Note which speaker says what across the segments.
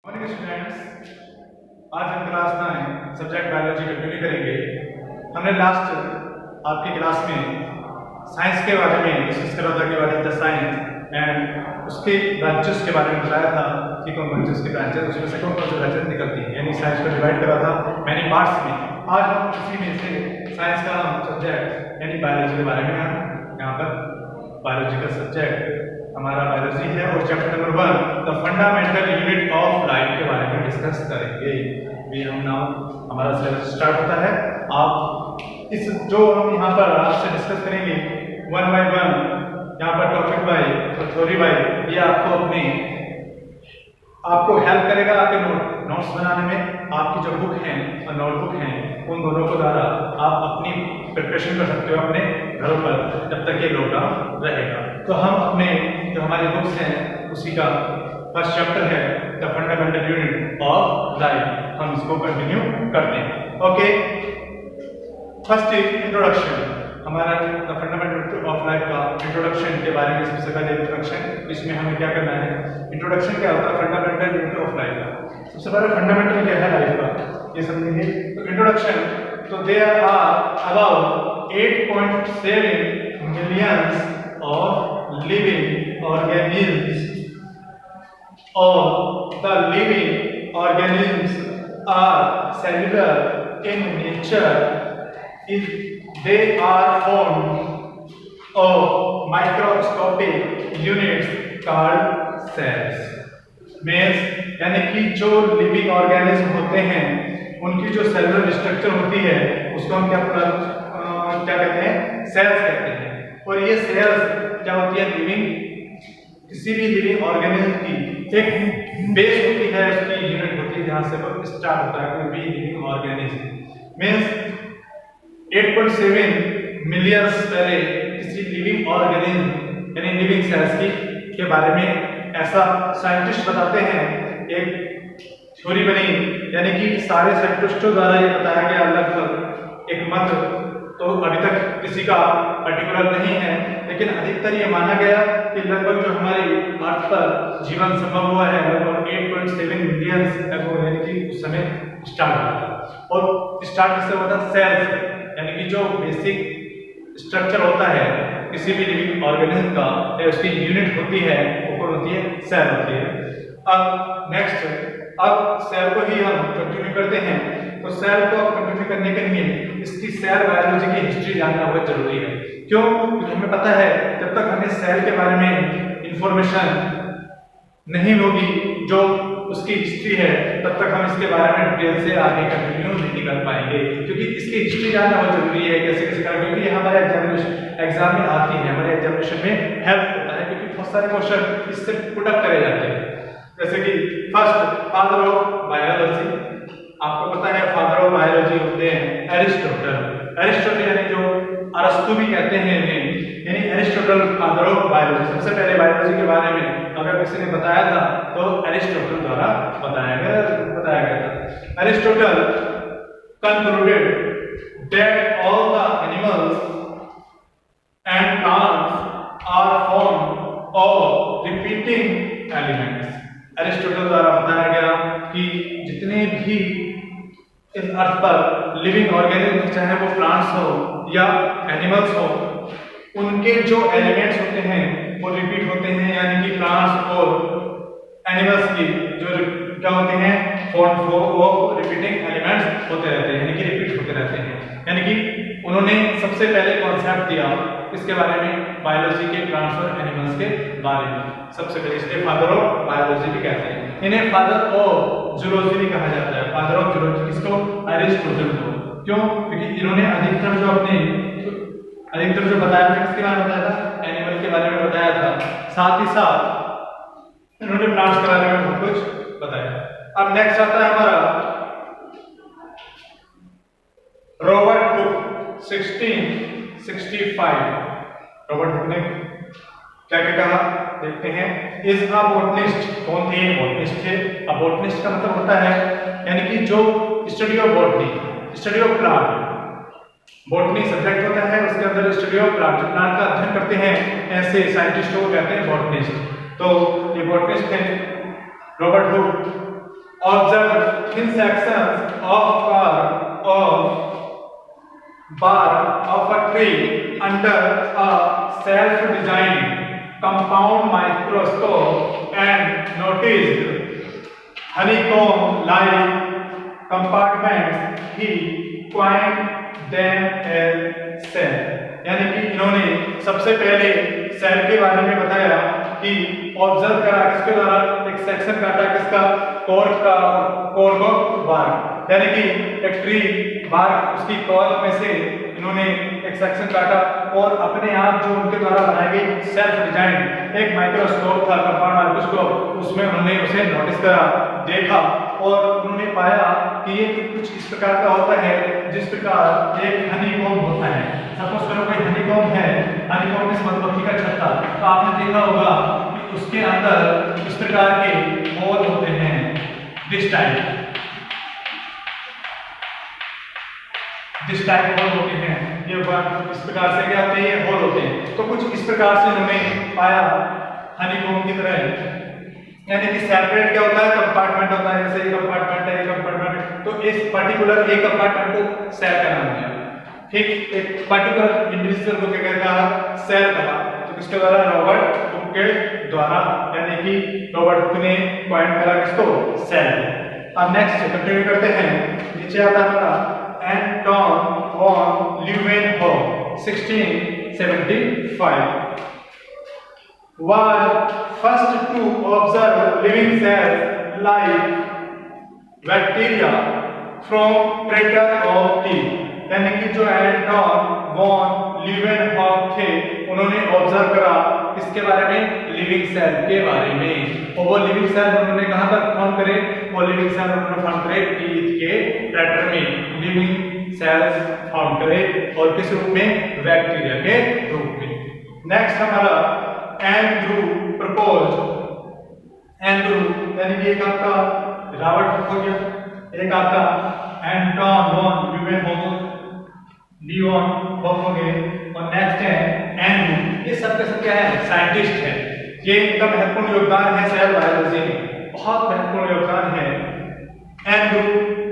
Speaker 1: Morning students, आज हम class 9 subject biology continue करेंगे। हमने लास्ट आपकी क्लास में साइंस के बारे में डिस्कस करा था कि what is the science and उसके ब्रांचेस के बारे में बताया था कि कौन कौन से उसके ब्रांचेस, उसमें से कौन कौन से ब्रांचेस निकलती हैं, यानी साइंस को डिवाइड करा था मैनी पार्ट्स में। आज हम इसी में से साइंस का सब्जेक्ट यानी बायोलॉजी के बारे में हम यहाँ पर बायोलॉजी का सब्जेक्ट हमारा बायोलॉजी है और chapter number 1 the fundamental unit of life के बारे में डिस्कस करेंगे। भी हम नाउ हमारा सिलेबस स्टार्ट होता है। आप इस जो हम यहाँ पर आपसे डिस्कस करेंगे वन बाय वन, यहाँ पर टॉपिक बाय और थ्योरी बाय, ये आपको हेल्प करेगा आपके नोट्स बनाने में। आपकी जो बुक हैं और नोटबुक हैं उन दोनों को द्वारा आप अपनी प्रिपरेशन कर सकते हो अपने घरों पर जब तक ये लॉकडाउन रहेगा। तो हम अपने जो हमारी बुक्स हैं उसी का फर्स्ट चैप्टर है the fundamental unit of life, हम इसको कंटिन्यू करते हैं। Okay, first is introduction. हमारा द फंडामेंटल ऑफ लाइफ का इंट्रोडक्शन के बारे में सबसे पहले इंट्रोडक्शन, इसमें हमें क्या करना है, इंट्रोडक्शन क्या होता है फंडामेंटल यूनिट ऑफ लाइफ का। सबसे पहले फंडामेंटल क्या है लाइफ का ये समझेंगे। तो इंट्रोडक्शन, तो there are about 8.7 millions of living organism और the living organism are cellular in nature. They are formed of microscopic units called cells. Means यानी कि जो लिविंग ऑर्गेनिज्म होते हैं उनकी जो सेलुलर स्ट्रक्चर होती है उसको हम क्या कहते हैं, सेल्स कहते हैं। और ये सेल्स क्या होती है, लिविंग किसी भी लिविंग ऑर्गेनिज्म की एक बेस होती है, उसकी यूनिट होती है जहाँ से वो स्टार्ट होता है कोई भी लिविंग ऑर्गेनिज्म। मीन्स 8.7 मिलियंस पहले किसी लिविंग ऑर्गेनिज्म यानी लिविंग सेल्स की के बारे में ऐसा साइंटिस्ट बताते हैं। एक थ्योरी बनी, यानी कि सारे साइंटिस्टों द्वारा ये बताया गया, लगभग एक मत तो अभी तक किसी का पर्टिकुलर नहीं है, लेकिन अधिकतर ये माना गया कि लगभग जो हमारे अर्थ पर जीवन संभव हुआ है लगभग 8.7 मिलियंस यानी कि उस समय स्टार्ट हुआ था। और स्टार्ट किससे हुआ था, सेल्स, यानी कि जो बेसिक स्ट्रक्चर होता है किसी भी लिविंग ऑर्गेनिज्म का या उसकी यूनिट होती है वो कौन होती है, सेल होती है। अब नेक्स्ट, अब सेल को ही हम कंटिन्यू करते हैं। तो सेल को कंटिन्यू करने के लिए इसकी सेल बायोलॉजी की हिस्ट्री जानना बहुत जरूरी है। क्यों? क्योंकि हमें पता है जब तक हमें सेल के बारे में इंफॉर्मेशन नहीं होगी जो उसकी हिस्ट्री है तब तक हम इसके बारे में डिटेल से आगे कंटिन्यू नहीं कर पाएंगे। क्योंकि इसकी हिस्ट्री जानना बहुत जरूरी है कैसे कैसे करना, क्योंकि ये हमारे एग्जाम में आती है, हमारे एग्जामिनेशन में हेल्प होता है, क्योंकि बहुत सारे क्वेश्चन इससे पुट अप करे जाते हैं। जैसे कि फर्स्ट, फादर ऑफ बायोलॉजी, आपको पता है फादर ऑफ बायोलॉजी होते हैं एरिस्टोटल। एरिस्टोटल यानी जो अरस्तु भी कहते हैं इन्हें, यानी एरिस्टोटल फादर ऑफ बायोलॉजी। सबसे पहले बायोलॉजी के बारे में अगर किसी ने बताया था तो एरिस्टोटल द्वारा बताया गया था। Aristotle concluded that all the animals and plants are formed of repeating elements. Aristotle द्वारा बताया गया कि जितने भी इस अर्थ पर लिविंग ऑर्गेनिज्म, चाहे वो प्लांट्स हो या एनिमल्स हो, उनके जो एलिमेंट्स होते हैं वो रिपीट होते हैं, यानी कि प्लांट्स और एनिमल्स की जो क्या होते हैं, फॉर्म ऑफ रिपीटिंग एलिमेंट्स होते रहते हैं, यानी कि रिपीट होते रहते हैं। यानी कि उन्होंने सबसे पहले कॉन्सेप्ट दिया इसके बारे में, बायोलॉजी के, प्लांट्स और एनिमल्स के बारे में सबसे पहले, इसलिए फादर ऑफ बायोलॉजी भी कहते हैं। इन्हें फादर ऑफ जूलॉजी भी कहा जाता है। फादर ऑफ जूलॉजी किसको, एरिस्टोटल को। क्यों? क्योंकि इन्होंने अधिकतर जो बताया था किसके बारे में बताया था, एनिमल के बारे में बताया था, साथ ही साथ इन्होंने प्लांट्स के बारे में बहुत कुछ बताया। अब नेक्स्ट आता है हमारा रॉबर्ट हुक 1665। रॉबर्ट हुक ने क्या क्या कहा देखते हैं। इज अ बॉटनिस्ट, कौन थे, बॉटनिस्ट थे। अब बॉटनिस्ट का मतलब होता है यानी कि जो study of botany, study of plant. Botany subject होता है, उसके अंदर स्टडी ऑफ प्लांट, जो प्लांट का अध्ययन करते हैं, ऐसे साइंटिस्टों को कहते हैं बॉटनिस्ट। तो ये बॉटनिस्ट थे Robert Hooke. observe thin sections of bark of a tree under a self-designed compound microscope and noticed honeycomb-like compartments. He coined them as cell. यानी कि इन्होंने सबसे पहले सेल के बारे में बताया कि ऑब्जर्व करा किसके द्वारा, एक सेक्शन काटा किसका, कोर का, कोर को बार्क, यानी कि एक ट्री बार्क उसकी कोर में से इन्होंने एक सेक्शन काटा और अपने आप जो उनके द्वारा बनाई गई सेल्फ डिजाइन एक माइक्रोस्कोप था, कंपाउंड माइक्रोस्कोप, उसमें उन्होंने उसे नोटिस करा, देखा और उन्होंने पाया कि ये कुछ इस प्रकार का होता है जिस प्रकार एक हनीकॉम्ब होता है। सपोज करो कोई हनीकॉम्ब है, हनीकॉम्ब इस मधुमक्खी का छत्ता, तो आपने देखा होगा कि उसके अंदर इस प्रकार के होल होते हैं, दिस टाइप होल होते हैं, ये इस प्रकार से क्या होते हैं, होल होते हैं। तो कुछ इस प्रकार से उन्होंने पाया हनीकॉम्ब की तरह, यानी कि सेपरेट क्या होता है, कंपार्टमेंट होता है, जैसे ये कंपार्टमेंट है, ये कंपार्टमेंट, तो इस पर्टिकुलर एक कंपार्टमेंट को सेल का नाम दिया। ठीक, एक पर्टिकुलर इंडिविजुअल को क्या कहता है, सेल कहा। तो किसके द्वारा, रॉबर्ट हुक के द्वारा, यानी कि रॉबर्ट हुक ने कॉइन करा किसको, सेल। अब नेक्स्ट कंटिन्यू करते हैं, नीचे आता है हमारा Anton von ल्यूवेनहोफ 1675 was first to observe living cells like bacteria from crater of tea। यानी कि जो एंटोन वॉन ल्यूवेनहोफ थे उन्होंने ऑब्जर्व करा किसके बारे में, लिविंग सेल के बारे में। और वो लिविंग सेल उन्होंने कहां पर फाउंड करे, वो लिविंग सेल उन्होंने फाउंड करे टीथ के क्रेटर में, लिविंग सेल्स फाउंड करे और किस रूप में, बैक्टीरिया के रूप में। नेक्स्ट हमारा एंड्रू प्रपोज्ड, एंड्रू यानी कि एक आपका रॉबर्ट हो गया, एक आपका एंटोन वॉन ल्यूवेनहोफ हो गए, और नेक्स्ट है एंड्रू। ये सब के सब क्या है, साइंटिस्ट है, ये इनका महत्वपूर्ण योगदान है सेल बायोलॉजी में, बहुत महत्वपूर्ण योगदान है। एंड्रू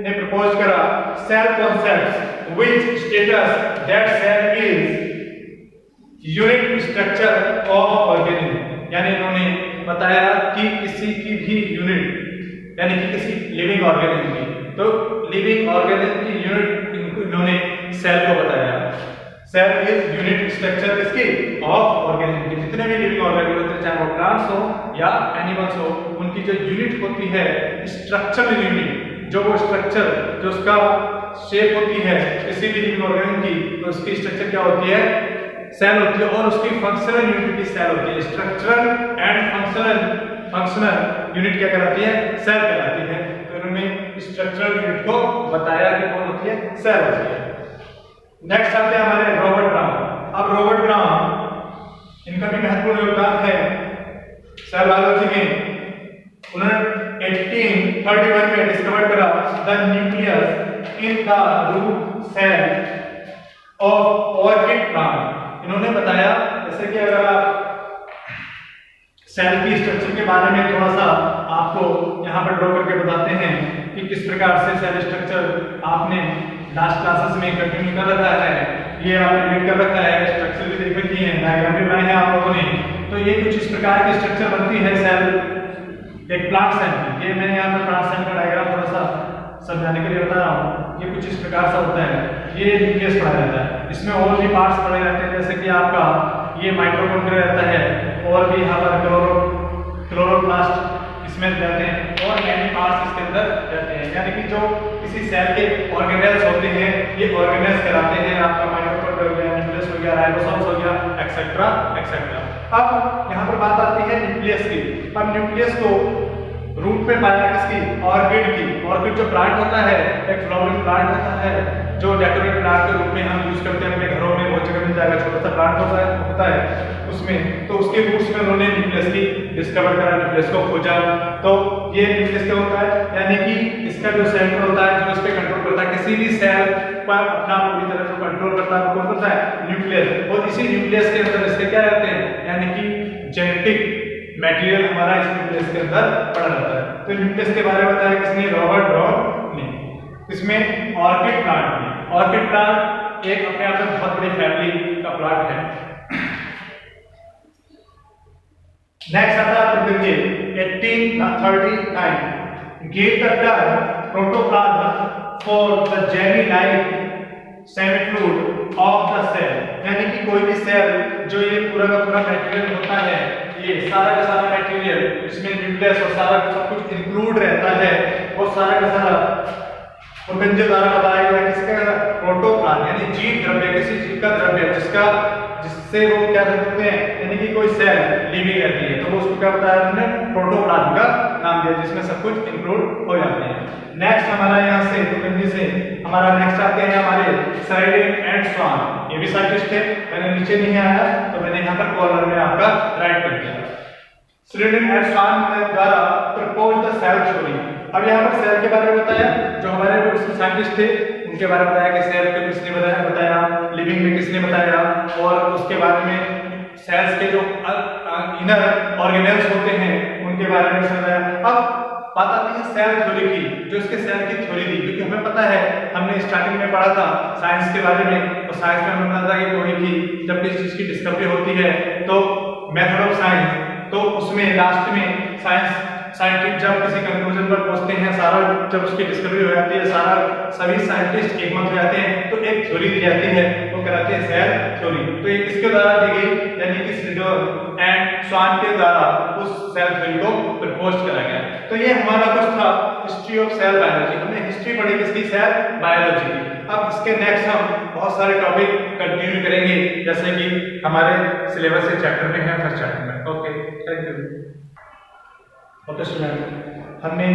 Speaker 1: ने प्रपोज करा cell concepts which states that cell is unit structure of organism. यानी इन्होंने बताया कि किसी की भी यूनिट, यानी कि किसी लिविंग ऑर्गेनिज्म की, तो लिविंग ऑर्गेनिज्म की यूनिट इन्होंने सेल को बताया। सेल इज यूनिट स्ट्रक्चर किसकी, ऑफ ऑर्गेनिज्म की। जितने भी लिविंग ऑर्गेनिज्म होते हैं, चाहे वो प्लांट्स हो या एनिमल्स हो, उनकी जो यूनिट होती है स्ट्रक्चरल यूनिट, जो वो स्ट्रक्चर जो उसका शेप होती है किसी भी लिविंग ऑर्गेनिज्म की, तो उसकी स्ट्रक्चर क्या होती है, सेल होती है, और उसकी फंक्शनल यूनिट भी सेल होती है। स्ट्रक्चरल एंड फंक्शनल यूनिट क्या कहलाती है, सेल कहलाती है। तो इन्होंने स्ट्रक्चरल यूनिट को बताया कि कौन होती है, सेल होती है। नेक्स्ट आते हैं हमारे रॉबर्ट ब्राउन। अब रॉबर्ट ब्राउन इनका भी महत्वपूर्ण योगदान है सेल बायोलॉजी में। उन्होंने 1831 में डिस्कवर करा the nucleus in the root cell of orchid plant. इन्होंने बताया जैसे कि अगर आप सेल की स्ट्रक्चर के बारे में थोड़ा सा आपको यहाँ पर ड्रॉ करके बताते हैं कि किस प्रकार से सेल स्ट्रक्चर आपने लास्ट क्लासेस में कंटिन्यू कर रखा है, ये आपने रीड कर रखा है, स्ट्रक्चर भी देख रखी है, डायग्राम भी बनाए हैं आप लोगों ने। तो ये कुछ इस प्रकार की स्ट्रक्चर बनती है सेल, एक प्लांट सेल की। ये मैंने यहाँ पर प्लांट सेल का डायग्राम थोड़ा सा समझाने के लिए बता रहा हूँ। ये कुछ इस प्रकार से होता है, ये न्यूक्लियस पढ़ा जाता है, इसमें और भी पार्ट्स पढ़े जाते हैं, जैसे कि आपका ये माइटोकॉन्ड्रिया रहता है, और भी यहाँ पर क्लोरोप्लास्ट इसमें रहते हैं, और मैनी पार्ट्स इसके अंदर रहते हैं। यानी कि जो किसी सेल के ऑर्गेनेल्स होते हैं, ये ऑर्गेनेल्स कहलाते हैं। आपका माइटोकॉन्ड्रिया हो गया, न्यूक्लियस हो गया, राइबोसोम्स हो गया, एक्सेट्रा एक्सेट्रा। अब यहाँ पर बात आती है न्यूक्लियस की। अब न्यूक्लियस को रूट पे पाया किसकी, ऑर्किड की। ऑर्किड जो प्लांट होता है, एक फ्लावरिंग प्लांट होता है, जो डेकोरेटिव प्लांट के रूप में हम यूज करते हैं अपने घरों में, बहुत जगह मिल जाएगा, छोटा सा प्लांट होता है उसमें। तो उसके रूट्स में उन्होंने न्यूक्लियस की डिस्कवर करा, न्यूक्लियस को खोजा। तो ये न्यूक्लियस क्या होता है, यानी कि इसका जो सेंटर होता है जो इस पे कंट्रोल करता है, किसी भी सेल पर अपना पूरी तरह से कंट्रोल करता है, कौन करता है, न्यूक्लियस। और इसी न्यूक्लियस के अंदर इसके क्या रहते हैं, यानी कि जेनेटिक मटेरियल हमारा इस न्यूक्लियस के अंदर पड़ा रहता है। तो न्यूक्लियस के बारे में बताया किसने? रॉबर्ट ब्राउन ने। इसमें ऑर्किड प्लांट में, ऑर्किड प्लांट एक अपने आप में बहुत बड़ी फैमिली का प्लांट है। नेक्स्ट आता है देखिए 1839 gave the term protoplasm for the germ-like semi-fluid of the cell, यानी कि कोई भी सेल जो ये पूरा का पूरा मटेरियल होता है, ये सारा का सारा मटेरियल इसमें न्यूक्लियस और सारा सब कुछ इंक्लूड रहता है, वो सारा का सारा उनके द्वारा बताया गया किसका? प्रोटोप्लाज्म, यानी जीव द्रव्य, किसी जीव का द्रव्य जिससे वो क्या करते हैं, यानी कि कोई सेल लिविंग रहती है तो वो उसको क्या बताया हमने? प्रोटोप्लाज्म का नाम दिया, जिसमें सब कुछ इंक्लूड हो जाते हैं। नेक्स्ट हमारा यहाँ से जल्दी से हमारा नेक्स्ट आते हैं हमारे श्राइडेन एंड स्वान। ये भी साइंटिस्ट थे, मैंने नीचे नहीं आया तो मैंने यहाँ पर कॉर्नर में आपका राइट कर दिया। श्राइडेन एंड स्वान द्वारा प्रपोज द सेल थ्योरी। अब यहाँ पर सेल के बारे में बताया, जो हमारे साइंटिस्ट थे उनके बारे में बताया कि सेल को किसने बताया, लिविंग में किसने बताया, और उसके बारे में सेल्स के जो इनर ऑर्गेनेल्स होते हैं उनके बारे में बताया। अब बात आती है सेल थ्योरी की, जो इसके सेल की थ्योरी थी, क्योंकि हमें पता है, हमने स्टार्टिंग में पढ़ा था साइंस के बारे में, और साइंस में हमें पता था कि कोई भी जब किसी चीज की डिस्कवरी होती है तो मेथड ऑफ साइंस, तो उसमें लास्ट में साइंटिस्ट जब किसी कंक्लूजन पर पहुंचते हैं, सारा जब उसकी डिस्कवरी हो जाती है, सभी साइंटिस्ट एकमत हो जाते हैं तो एक थ्योरी दी जाती है, वो कहलाती है सेल थ्योरी। तो ये किसके द्वारा दी गई? यानी कि श्राइडेन एंड स्वान के द्वारा उस सेल थ्योरी को प्रपोज करा गया। तो ये हमारा कुछ था हिस्ट्री ऑफ सेल बायोलॉजी। हमने हिस्ट्री पढ़ी किसकी? सेल बायोलॉजी की। अब इसके नेक्स्ट हम बहुत सारे टॉपिक कंटिन्यू करेंगे, जैसे कि हमारे सिलेबस के चैप्टर में है, फर्स्ट चैप्टर में। Okay, thank you. Okay student, हमने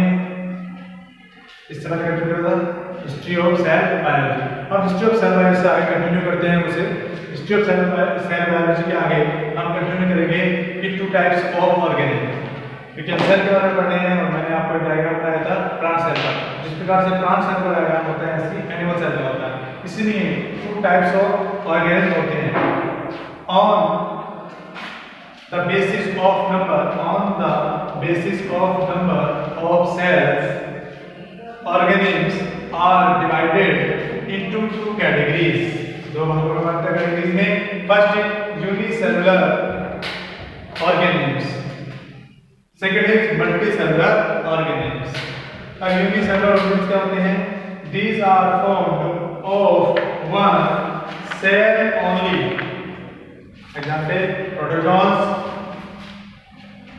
Speaker 1: इस तरह का कंटिन्यू किया हिस्ट्री ऑफ सेल बायोलॉजी। अब हिस्ट्री ऑफ सेल बायोलॉजी से आगे कंटिन्यू करते हैं उसे। हिस्ट्री ऑफ सेल बायोलॉजी के आगे हम कंटिन्यू करेंगे कि two types of organism. Cell के बारे में पढ़े हैं, और मैंने आपको डायग्राम बताया था प्लांट सेल का, जिस प्रकार से प्लांट सेल का डायग्राम होता है ऐसे एनिमल सेल का होता है। इसलिए टू टाइप्स ऑफ ऑर्गेनिज्म होते हैं। On the basis of number of cells, organisms are divided into two categories। दो भागों में बांटा कैटेगरीज में। First unicellular organism, second is multicellular organism. अब यूनिसेलुलर ऑर्गेनिज्म क्या होते हैं? These are formed of one cell only। Example protozoans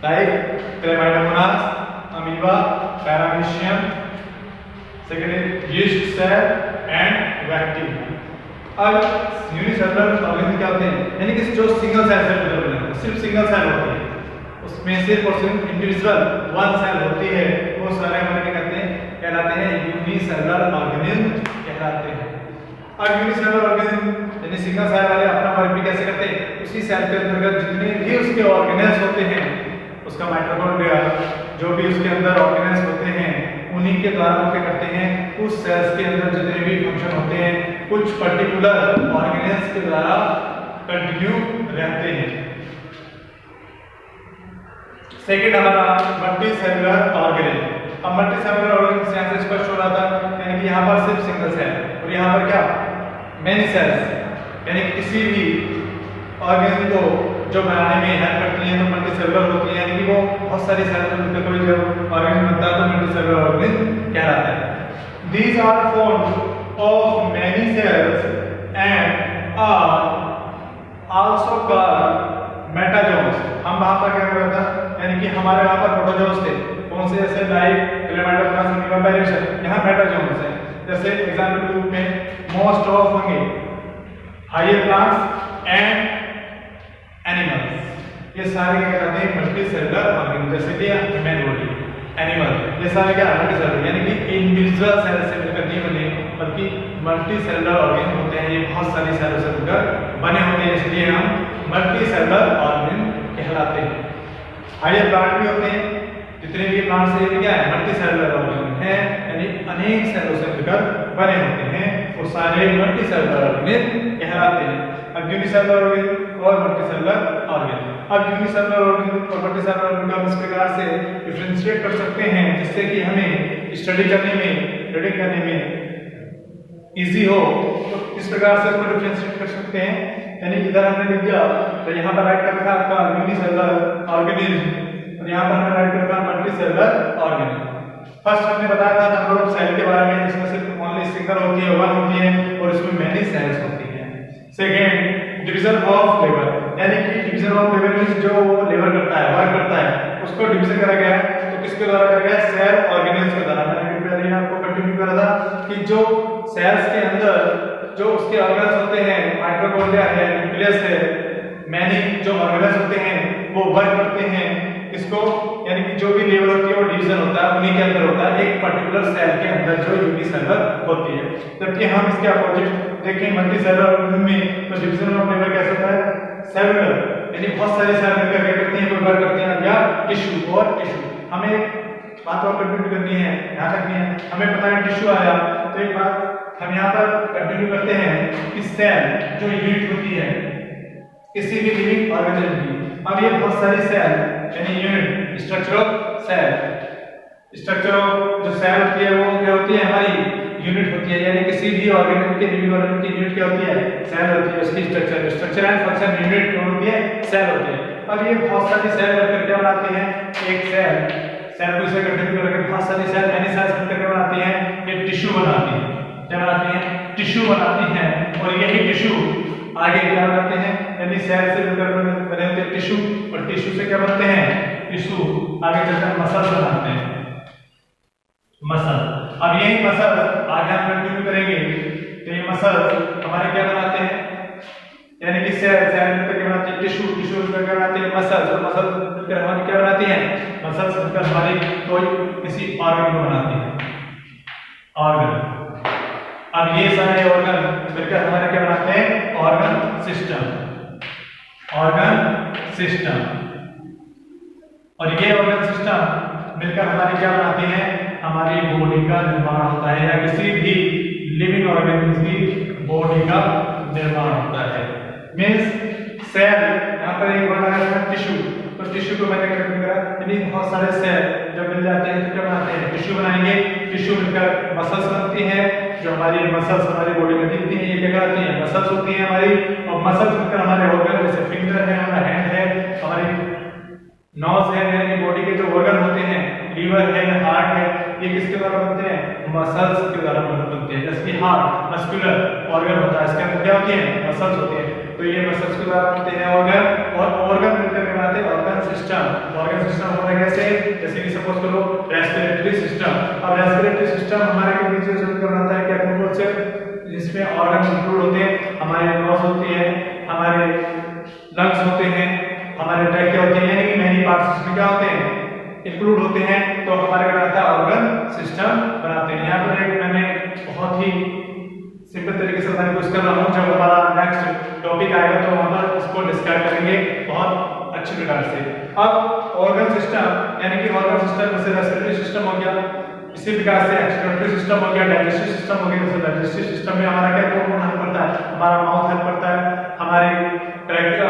Speaker 1: like Chlamydomonas, amoeba, paramecium, second is yeast cell and bacteria। अब यूनिसेलुलर ऑर्गेनिज्म क्या होते हैं? यानी कि जो सिंगल सेल से बने होते हैं, सिर्फ सिंगल सेल होती है, उसमें सिर्फ और सिर्फ इंडिविजुअल वन सेल होती है, वो सारे हमारे क्या कहते हैं? कहलाते हैं यूनिसेलुलर ऑर्गेनिज्म कहलाते हैं। अब यूनिसेलुलर ऑर्गेनिज्म यानी सिंगल सेल वाले अपना वर्क भी कैसे करते हैं? उसी सेल के अंतर्गत जितने भी उसके ऑर्गेनेल्स होते हैं, उसका माइटोकॉन्ड्रिया, जो भी उसके अंदर ऑर्गेनेल्स होते हैं, उन्हीं के द्वारा वो क्या करते हैं? उस सेल्स के अंदर जितने भी फंक्शन होते हैं कुछ पर्टिकुलर ऑर्गेनेल्स के द्वारा कंटिन्यू रहते हैं। सेकंड हमारा मल्टीसेलुलर ऑर्गेनिज्म। अब मल्टीसेलुलर ऑर्गेनिज्म से यहाँ से स्पष्ट हो रहा था, यानी कि यहाँ पर सिर्फ सिंगल सेल और यहाँ पर क्या मेनी सेल्स, यानी किसी भी ऑर्गेनिज्म को जो बनाने में हेल्प करती हैं तो मल्टीसेलुलर होती है, यानी कि वो बहुत सारी सेल्स मिलकर कोई जब ऑर्गेनिज्म बनता है तो मल्टीसेलुलर ऑर्गेनिज्म कहलाता है। These are formed of many cells and are also called metazoans। हम वहाँ पर क्या कर रहा था? यानी कि हमारे वहाँ पर प्रोटोजोन्स थे, कौन से? जैसे लाइक क्लेमाइडोमोनास, अमीबा, पैरामीशियम। यहाँ मेटाजोन्स हैं। जैसे एग्जाम्पल के रूप में most of fungi, higher plants and animals, ये सारे क्या कहते हैं? Multicellular organism. जैसे कि ह्यूमन बॉडी, एनिमल, ये सारे क्या मल्टीसेलुलर, यानी कि इंडिविजुअल सेल से मिलकर नहीं बने बल्कि मल्टीसेलुलर ऑर्गेनिज्म होते हैं। ये बहुत सारी सेलों से मिलकर बने होते हैं, इसलिए हम मल्टीसेलुलर ऑर्गेनिज्म कहलाते हैं। हायर प्लांट भी होते हैं, जितने भी प्लांट्स हैं क्या है? मल्टीसेलुलर ऑर्गेनिज्म है, यानी अनेक सेलों से मिलकर बने होते हैं, वो सारे मल्टीसेलुलर ऑर्गेनिज्म कहलाते हैं। अब यूनिसेलुलर और मल्टीसेलुलर ऑर्गेन। अब यूनिसेलुलर ऑर्गेन और मल्टीसेलुलर ऑर्गेन को हम इस प्रकार से डिफरेंशिएट कर सकते हैं जिससे कि हमें स्टडी करने में, रीडिंग करने में इजी हो। तो इस प्रकार से इसको डिफरेंशिएट कर सकते हैं। यानी इधर हमने लिख दिया तो यहाँ पर राइट कर रखा आपका यूनिसेलुलर ऑर्गेनिज्म और यहाँ पर हमने राइट कर रखा मल्टीसेलुलर ऑर्गेनिज्म। फर्स्ट हमने बताया था नंबर ऑफ सेल के बारे में, इसमें सिर्फ ओनली सिंगल होती है, वन होती है और इसमें मेनी सेल्स होती है। सेकंड, डिवीजन ऑफ लेबर, यानी कि डिवीजन ऑफ लेबर मींस जो लेबर करता है, वर्क करता है, उसको डिवीजन करा गया है। तो किसके द्वारा करा गया है? सेल ऑर्गेनेल्स के द्वारा। मैंने पहले आपको कंटिन्यू करा था कि जो सेल्स के अंदर जो उसके ऑर्गन्स होते हैं, माइटोकॉन्ड्रिया है, न्यूक्लियस है, मैनी जो ऑर्गन्स होते हैं वो वर्क करते हैं इसको, यानी कि जो भी लेवल होती है वो डिवीजन होता है, उन्हीं के अंदर होता है एक पर्टिकुलर सेल के अंदर जो यूनिसेलुलर होती है। जबकि हम इसके अपोजिट देखें मल्टीसेलुलर ऑर्गेनिज्म में तो डिवीजन ऑफ लेबर कैसा होता है? सेलुलर, यानी बहुत सारे सेल मिलकर क्या करते हैं, वर्क करते हैं, या टिश्यू और टिश्यू। हमें एक बात और कंटिन्यू करनी है, ध्यान रखनी है। हमें पता है टिश्यू आया तो एक बात हम यहाँ पर कंटिन्यू करते हैं कि सेल जो यूनिट होती है किसी भी लिविंग ऑर्गेनिज्म की। अब ये बहुत सारी सेल यानी unit, structure of cell, structure of जो सेल होती है वो क्या होती है? हमारी यूनिट होती है। यानी किसी भी ऑर्गेनिज्म के लिविंग ऑर्गेनिज्म की यूनिट क्या होती है? सेल होती है। उसकी स्ट्रक्चर एंड फंक्शन यूनिट क्या होती है? सेल होती है। अब ये बहुत सारी सेल मिलकर क्या बनाती हैं? एक सेल को इसे कंटिन्यू करके बहुत सारी सेल, मैनी सेल्स मिलकर क्या बनाती हैं? ये टिश्यू बनाती है। क्या बनाती हैं? टिश्यू बनाती हैं। और यही टिश्यू आगे क्या बनाते हैं? यानी सेल से मिलकर बने होते हैं टिश्यू, और टिश्यू से क्या बनते हैं? टिश्यू आगे चलकर मसल बनाते हैं, मसल। अब यही मसल आगे हम कंटिन्यू करेंगे तो ये मसल हमारे क्या बनाते हैं? यानी कि सेल मिलकर क्या बनाती है? टिश्यू मिलकर क्या बनाती है? मसल। और मसल मिलकर हमारी क्या बनाती है? मसल्स मिलकर हमारी कोई किसी ऑर्गन को बनाती है, ऑर्गन। अब ये सारे ऑर्गन मिलकर हमारे क्या बनाते हैं? Organ system, organ system. और ये ऑर्गन सिस्टम मिलकर हमारी क्या बनाती हैं? हमारी बॉडी का निर्माण होता है, या किसी भी लिविंग ऑर्गेनिज्म की बॉडी का निर्माण होता है। मींस सेल, यहाँ पर एक वर्ड आया था टिश्यू, तो टिश्यू को मैंने क्या करा? यानी बहुत सारे सेल जब मिल जाते हैं तो क्या बनाते हैं? टिश्यू बनाएंगे। टिश्यू मिलकर मसल्स बनती है, जो हमारी मसल्स हमारी बॉडी में दिखती हैं, ये क्या कहलाती हैं? मसल्स होती हैं हमारी। और मसल्स मिलकर हमारे ऑर्गन, जैसे फिंगर है, हमारा हैंड है, हमारी नोज है, यानी बॉडी के जो ऑर्गन होते हैं, लीवर है, हार्ट है, ये किसके द्वारा बनते हैं? मसल्स के द्वारा बनते हैं। जैसे कि हार्ट मस्कुलर ऑर्गन होता है, इसके अंदर क्या होती है? मसल्स होती हैं। तो ये मसल्स के द्वारा बनते हैं ऑर्गन, और ऑर्गन मिलकर बनाते हैं ऑर्गन सिस्टम। ऑर्गन सिस्टम होता है कैसे? जैसे कि सपोज करो रेस्पिरेटरी सिस्टम। अब रेस्पिरेटरी सिस्टम हमारे के नीचे से बनाता है क्या? कंट्रोल से, जिसमें ऑर्गन इंक्लूड होते हैं। हमारे नोज होती है, हमारे लंग्स होते हैं, हमारे ट्रैकिया होते हैं, यानी कि मेनी पार्ट्स इसमें क्या होते हैं? इंक्लूड होते हैं। तो हमारे क्या बनता है? ऑर्गन सिस्टम बनाते हैं। यहाँ पर एक मैंने बहुत ही सिंपल तरीके से बताने की कोशिश कर रहा हूँ। जब हमारा नेक्स्ट टॉपिक आएगा तो वहां पर इसको डिस्क्राइब करेंगे बहुत अच्छी प्रकार से। अब ऑर्गन सिस्टम यानी कि ऑर्गन सिस्टम जैसे रेस्पिरेटरी सिस्टम हो गया, इसी प्रकार से एक्सक्रीटरी सिस्टम हो गया, डाइजेस्टिव सिस्टम हो गया। जैसे डाइजेस्टिव सिस्टम में हमारा क्या कौन हेल्प करता है? हमारा माउथ हेल्प करता है, हमारी ट्रैकिया,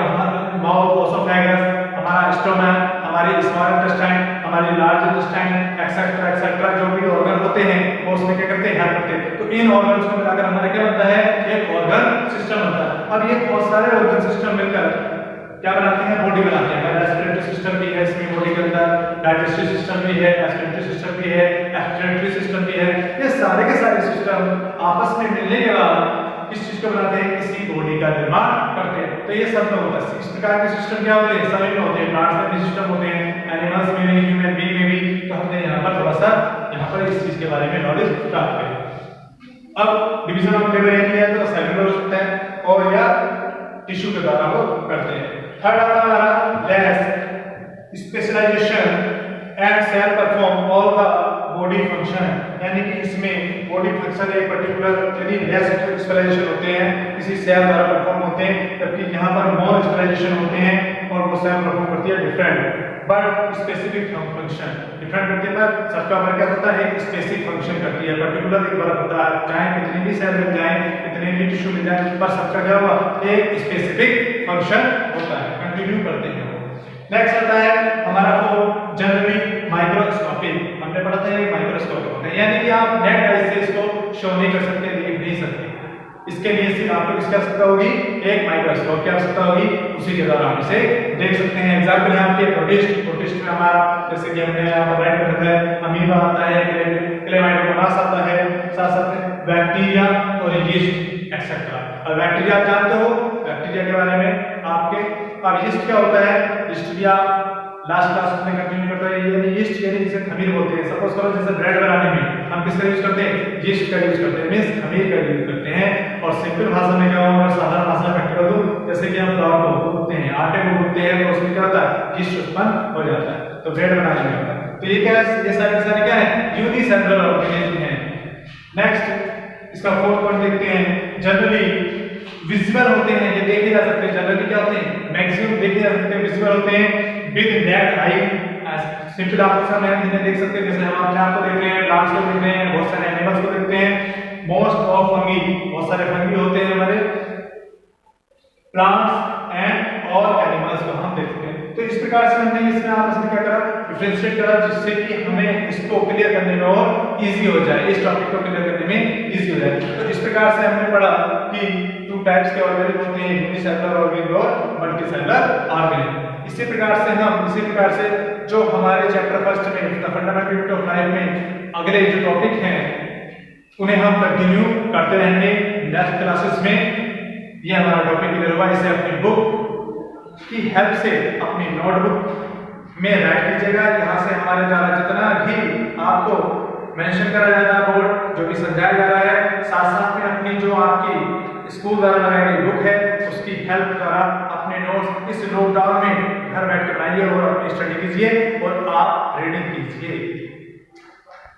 Speaker 1: माउथ, ओसोफेगस, हमारा स्टोमक, हमारी स्मॉल इंटेस्टाइन, हमारी लार्ज इंटेस्टाइन, एक्सेट्रा एक्सेट्रा, जो भी ऑर्गन होते हैं वो उसमें क्या करते हैं? हेल्प करते हैं। तो इन ऑर्गन्स को मिलाकर हमारा क्या बनता है? एक ऑर्गन सिस्टम होता है। अब ये बहुत सारे ऑर्गन सिस्टम मिलकर क्या बनाते हैं? बॉडी बनाते हैं। रेस्पिरेटरी सिस्टम भी है इसमें बॉडी के अंदर, डाइजेस्टिव सिस्टम भी है, एक्सक्रीटरी सिस्टम भी है, एक्सक्रीटरी सिस्टम भी है। ये सारे के सारे सिस्टम आपस में मिलने के बाद किस चीज को बनाते हैं? किसी बॉडी का निर्माण करते हैं। तो ये सब में होता है। इस प्रकार के सिस्टम क्या होते हैं? सभी में होते हैं। प्लांट्स में भी सिस्टम होते हैं, एनिमल्स में भी, ह्यूमन बीइंग में भी। तो हमने यहाँ पर थोड़ा सा यहाँ पर इस चीज के बारे में नॉलेज प्राप्त करें। अब डिवीजन ऑफ लेबर एरिया तो सेलुलर हो सकता है और या टिश्यू के द्वारा वो करते हैं। थर्ड आता है हमारा less specialization and cell perform all the body function, यानी कि इसमें बॉडी फंक्शन एक पर्टिकुलर यदि लेस स्पेशलाइजेशन होते हैं किसी सेल द्वारा परफॉर्म होते हैं, जबकि यहाँ पर मोर स्पेशलाइजेशन होते हैं और वो सेल परफॉर्म करती है different but specific function different करती है, पर सबका वर्क क्या होता है, एक स्पेसिफिक फंक्शन करती है, पर्टिकुलर एक वर्क होता है, चाहे कितने भी सेल मिल जाए, कितने भी टिश्यू मिल जाए, पर सबका क्या हुआ, एक स्पेसिफिक फंक्शन होता है। कंटिन्यू करते हैं। नेक्स्ट आता है हमारा फोर्थ, जनरली माइक्रोस्कोपिक। हमने पढ़ा था ये माइक्रोस्कोपिक होता है, यानी कि आप नेट आईज से इसको शो नहीं कर सकते, देख नहीं सकते। इसके लिए सिर्फ आपको किसकी आवश्यकता होगी, एक माइक्रोस्कोप की आवश्यकता होगी, उसी के द्वारा आप इसे देख सकते हैं। एग्जांपल यहाँ पे प्रोटिस्ट में हमारा, जैसे कि हमने यहाँ पर राइट करता है, अमीबा आता है, क्लेमाइडोमोनास आता है, साथ साथ बैक्टीरिया और यीस्ट एक्सेट्रा। और बैक्टीरिया आप जानते हो, बैक्टीरिया के बारे में आपके, अब यीस्ट क्या होता है, यीस्ट भी आप लास्ट क्लास में कंटिन्यू करते हैं। यानी यीस्ट यानी जिसे खमीर बोलते हैं। सपोज करो जैसे ब्रेड बनाने में हम किसका यूज करते हैं, यीस्ट का यूज करते हैं, मींस खमीर का यूज करते हैं। और सिंपल भाषा में क्या होगा, साधारण भाषा में कर दूं, जैसे कि हम फ्लावर को गूंथते हैं, आटे को गूंथते हैं, तो उसमें क्या होता है, यीस्ट उत्पन्न हो जाता है, तो ब्रेड बनाने में होता है। तो ये क्या है, ये सारे क्या है, यूनिसेलुलर ऑर्गेनिज्म है। नेक्स्ट इसका फोर्थ पॉइंट देखते हैं, जनरली विजिबल होते हैं, ये देखे जा सकते हैं। जनरली क्या होते हैं, मैक्सिमम देखे जा सकते हैं, विजिबल होते हैं विद नेट आई। सिंपल आपको सामने इन्हें देख सकते हैं, जैसे हम अपने आप को देख रहे हैं, प्लांट्स को देख रहे हैं, बहुत सारे एनिमल्स को देखते हैं। मोस्ट ऑफ फंगी, बहुत सारे फंगी होते हैं हमारे, प्लांट्स एंड ऑल एनिमल्स को हम देखते हैं। तो इस प्रकार से हमने इसमें आपस में क्या करा, डिफरेंशिएट करा, जिससे कि हमें इसको क्लियर करने में और इजी हो जाए, इस टॉपिक को क्लियर करने में इजी हो जाए। तो इस प्रकार से हमने पढ़ा कि टू टाइप्स के ऑर्गेनिज्म होते हैं, यूनिसेलुलर ऑर्गेनिज्म और मल्टीसेलुलर ऑर्गेनिज्म। इसी प्रकार से जो हमारे चैप्टर फर्स्ट में फंडामेंटल यूनिट ऑफ लाइफ में अगले जो टॉपिक हैं उन्हें हम कंटिन्यू करते रहेंगे नेक्स्ट क्लासेस में। ये हमारा टॉपिक क्लियर हुआ। इसे अपनी बुक की हेल्प से अपनी नोटबुक में राइट कीजिएगा। यहाँ से हमारे द्वारा जितना भी आपको मेंशन करा जा रहा है, बोर्ड जो भी समझाया जा रहा है, साथ साथ में अपनी जो आपकी स्कूल द्वारा लगाई गई बुक है उसकी हेल्प द्वारा अपने नोट्स इस नोट डाउन में घर बैठ कर बनाइए और अपनी स्टडी कीजिए और आप रीडिंग कीजिए।